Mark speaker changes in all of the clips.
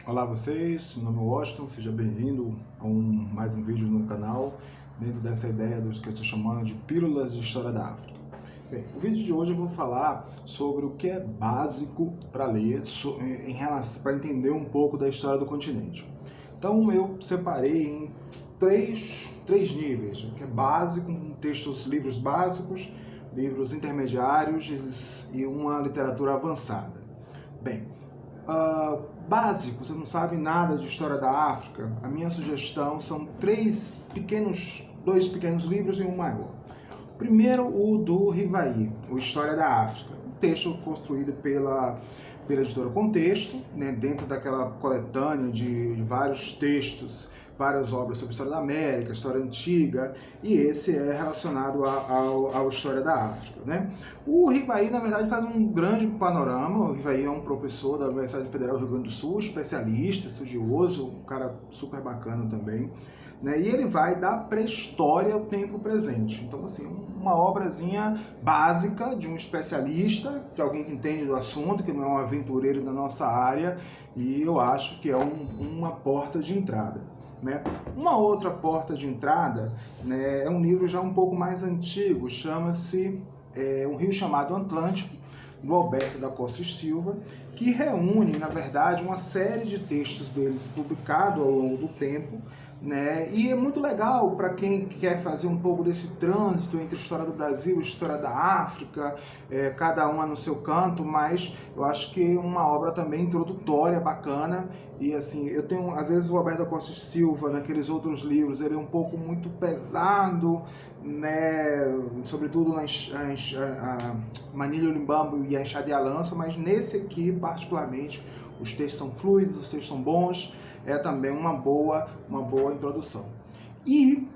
Speaker 1: Olá vocês, meu nome é Washington, seja bem-vindo a mais um vídeo no canal, dentro dessa ideia dos que eu estou chamando de Pílulas de História da África. Bem, o vídeo de hoje eu vou falar sobre o que é básico para ler, para entender um pouco da história do continente. Então eu separei em três níveis, o que é básico, livros básicos, livros intermediários e uma literatura avançada. Bem, básico, você não sabe nada de história da África, a minha sugestão são dois pequenos livros e um maior. Primeiro, o do Rivaí, o História da África, um texto construído pela editora Contexto, né, dentro daquela coletânea de vários textos, várias obras sobre a história da América, história antiga, e esse é relacionado à história da África, né? O Rivaí, na verdade, faz um grande panorama. O Rivaí é um professor da Universidade Federal do Rio Grande do Sul, especialista, estudioso, um cara super bacana também, né? E ele vai da pré-história ao tempo presente. Então, assim, uma obrazinha básica de um especialista, de alguém que entende do assunto, que não é um aventureiro da nossa área, e eu acho que é uma porta de entrada. Né? Uma outra porta de entrada, né, é um livro já um pouco mais antigo, chama-se Um Rio Chamado Atlântico, do Alberto da Costa e Silva, que reúne, na verdade, uma série de textos deles publicados ao longo do tempo, né? E é muito legal para quem quer fazer um pouco desse trânsito entre a história do Brasil e a história da África, cada uma no seu canto, mas eu acho que uma obra também introdutória, bacana. E assim, eu tenho, às vezes, o Alberto da Costa e Silva, naqueles outros livros, ele é um pouco muito pesado, né? Sobretudo a Manilha Limbambo e a Enxada e a Lança, mas nesse aqui, particularmente, os textos são fluidos, os textos são bons, é também uma boa introdução. E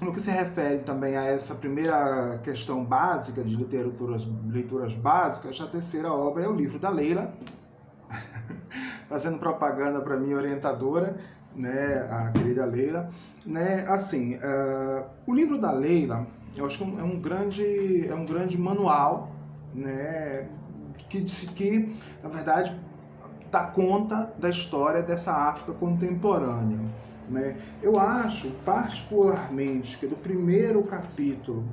Speaker 1: no que se refere também a essa primeira questão básica de leituras básicas, a terceira obra é o livro da Leila, fazendo propaganda para minha orientadora, né, a querida Leila, né? Assim, o livro da Leila, eu acho que é um grande manual, né, que na verdade dá conta da história dessa África contemporânea, né? Eu acho particularmente que do primeiro capítulo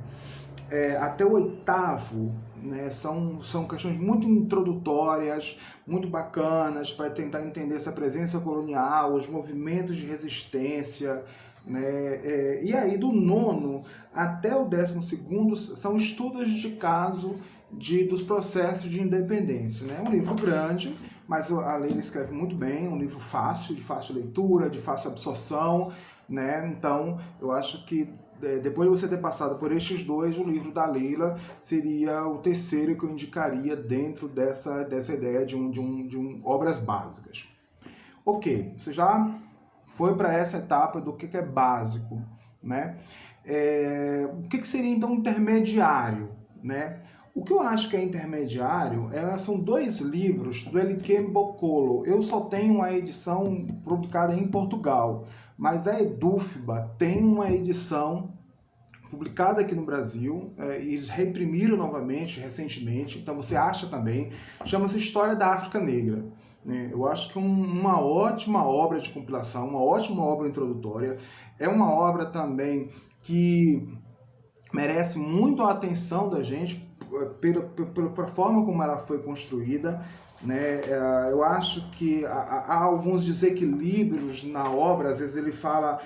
Speaker 1: até o oitavo, né, são questões muito introdutórias, muito bacanas, para tentar entender essa presença colonial, os movimentos de resistência, né? E aí do nono até o 12º são estudos de caso dos processos de independência, né? Um livro grande, mas a Leila escreve muito bem, um livro fácil, de fácil leitura, de fácil absorção, né? Então eu acho que depois de você ter passado por estes dois, o livro da Leila seria o terceiro que eu indicaria dentro dessa ideia de obras básicas. Ok, você já foi para essa etapa do que é básico, né? O que seria então intermediário, né? O que eu acho que é intermediário são dois livros do L.Q. Mbokolo. Eu só tenho a edição publicada em Portugal, mas a Edufba tem uma edição publicada aqui no Brasil, e eles reimprimiram novamente, recentemente, então você acha também, chama-se História da África Negra. Eu acho que uma ótima obra de compilação, uma ótima obra introdutória, é uma obra também que merece muito a atenção da gente, pela forma como ela foi construída, né? Eu acho que há alguns desequilíbrios na obra, às vezes ele fala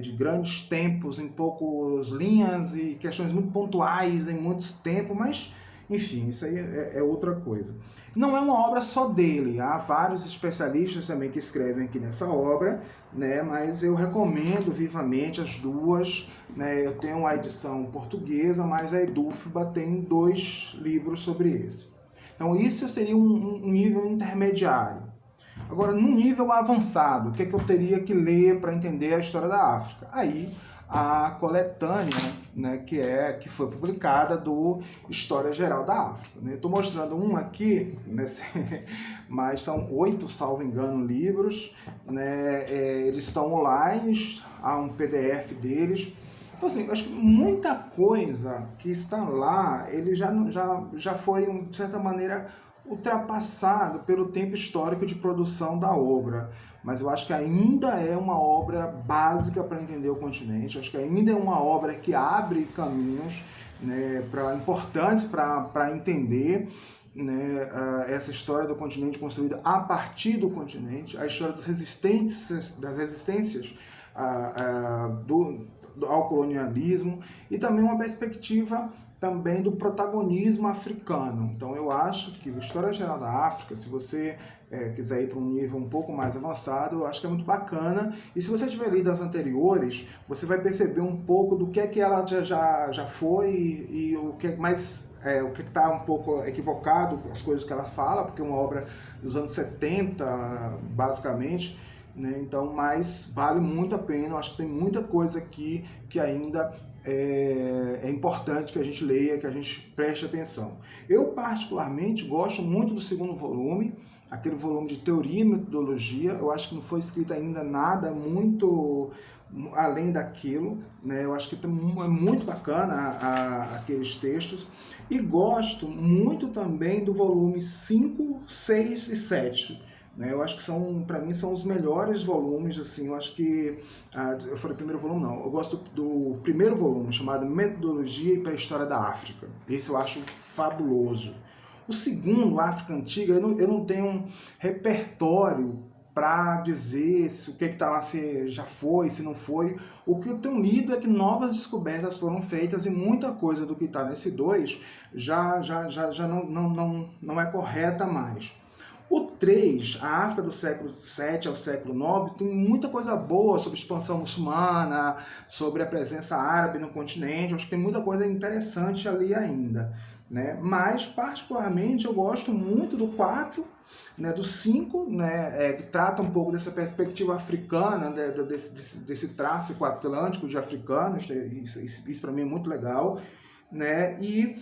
Speaker 1: de grandes tempos em poucas linhas e questões muito pontuais em muito tempo, mas enfim, isso aí é outra coisa. Não é uma obra só dele, há vários especialistas também que escrevem aqui nessa obra, né? Mas eu recomendo vivamente as duas, né? Eu tenho a edição portuguesa, mas a Edufba tem 2 livros sobre esse. Então isso seria um nível intermediário. Agora, no nível avançado, o que eu teria que ler para entender a história da África? Aí, a coletânea, né, que foi publicada do História Geral da África. Estou mostrando um aqui, mas são 8, salvo engano, livros, né? Eles estão online, há um PDF deles. Então, assim, acho que muita coisa que está lá, ele já foi, de certa maneira, ultrapassado pelo tempo histórico de produção da obra, mas eu acho que ainda é uma obra básica para entender o continente. Eu acho que ainda é uma obra que abre caminhos, né, importantes para entender, né, essa história do continente construída a partir do continente, a história das resistências ao colonialismo, e também uma perspectiva também do protagonismo africano. Então eu acho que a História Geral da África, se você quiser ir para um nível um pouco mais avançado, eu acho que é muito bacana. E se você tiver lido as anteriores, você vai perceber um pouco do que é que ela já foi e o que é mais o que está um pouco equivocado, as coisas que ela fala, porque é uma obra dos anos 70, basicamente, né? Então, mas vale muito a pena. Eu acho que tem muita coisa aqui que ainda é importante que a gente leia, que a gente preste atenção. Eu, particularmente, gosto muito do segundo volume, aquele volume de teoria e metodologia. Eu acho que não foi escrito ainda nada muito além daquilo, né? Eu acho que é muito bacana aqueles textos. E gosto muito também do volume 5, 6 e 7. Né? Eu acho que para mim, são os melhores volumes. Assim, eu acho que, eu falei primeiro volume, não, eu gosto do primeiro volume, chamado Metodologia e Pré-História da África. Esse eu acho fabuloso. O segundo, África Antiga, eu não tenho um repertório para dizer se o que está lá se já foi, se não foi. O que eu tenho lido é que novas descobertas foram feitas e muita coisa do que está nesse 2 já não é correta mais. O 3, a África do século VII ao século IX, tem muita coisa boa sobre expansão muçulmana, sobre a presença árabe no continente. Acho que tem muita coisa interessante ali ainda, né? Mas, particularmente, eu gosto muito do 4, né, do 5, né, que trata um pouco dessa perspectiva africana, né, desse tráfico atlântico de africanos. Isso para mim é muito legal, né? E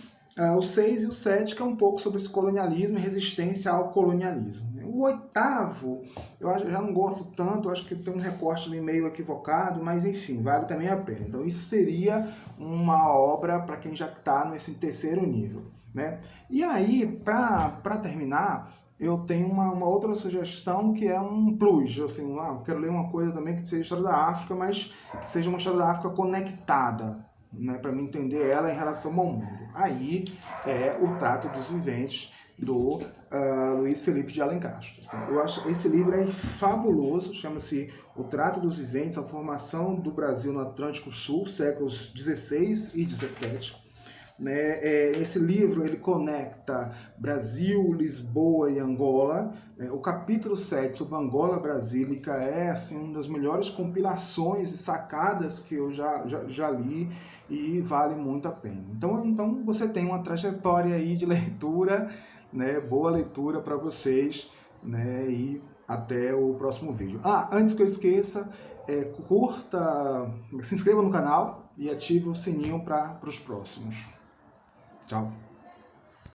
Speaker 1: o 6 e o 7, que é um pouco sobre esse colonialismo e resistência ao colonialismo. O 8º, eu já não gosto tanto, eu acho que tem um recorte ali meio equivocado, mas enfim, vale também a pena. Então isso seria uma obra para quem já está nesse 3º nível, né? E aí, para terminar, eu tenho uma outra sugestão, que é um plus. Assim, eu quero ler uma coisa também que seja história da África, mas que seja uma história da África conectada, né, para me entender ela em relação ao mundo. Aí é O Trato dos Viventes, do Luiz Felipe de Alencastro. Assim, eu acho esse livro é fabuloso, chama-se O Trato dos Viventes, a formação do Brasil no Atlântico Sul, séculos 16 e 17. Né? Esse livro ele conecta Brasil, Lisboa e Angola. O capítulo 7 sobre Angola Brasílica é assim, uma das melhores compilações e sacadas que eu já li, e vale muito a pena. Então você tem uma trajetória aí de leitura, né? Boa leitura para vocês, né? E até o próximo vídeo. Antes que eu esqueça, curta, se inscreva no canal e ative o sininho para os próximos. Tchau.